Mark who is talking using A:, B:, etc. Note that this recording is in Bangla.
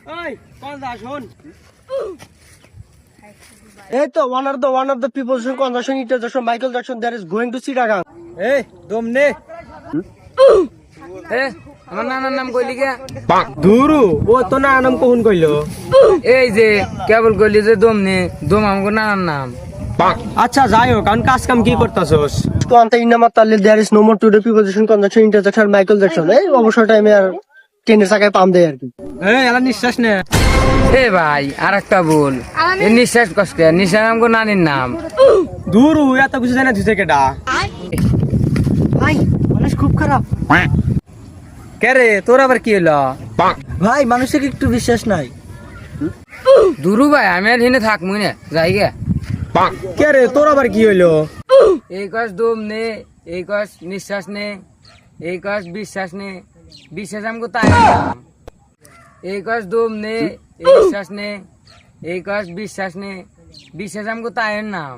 A: এই কোন যা শুন এই তো one of the people who conversation interjection Michael Jackson that is going to Chittagong এই দম নে
B: এ আমার নানার নাম কইলি কে
A: দুরু ও তো না নাম কোন কইলো
B: এই যে কেবল কইলি যে দম নে দম আমার নানার নাম
A: আচ্ছা যাই হোক কারণ কাজ কাম কি করতাছস তো আনতে ইনামা তাহলে there is no more to the preposition conjunction interjection Michael Jackson এই অবসর টাইমে আর ট্রেনের চাকায় পাম দেয় আর কি এই এলা নিঃশ্বাস নে
B: এ ভাই আর একটা বল এই নিঃশ্বাস কষ্ট নিঃশ্বাস আমার নানির নাম
A: দুরু এত কিছু জানা দিছে কেডা ভাই মানুষ খুব খারাপ
B: কে রে তোর আবার কি হলো
A: ভাই মানুষের একটু বিশ্বাস নাই
B: দুরু ভাই আমি আর হিনে থাকমুই না যাই গে
A: কে রে তোর আবার কি হইলো
B: এই কস দম নে এই কস নিঃশ্বাস নে এই কস বিশ্বাস নে বিশ্বাস আমাকে তাই নাম এই কস দম নে এই নিঃশ্বাস নে এই কস বিশ্বাস নে বিশ্বাস আমাকে তাই নাম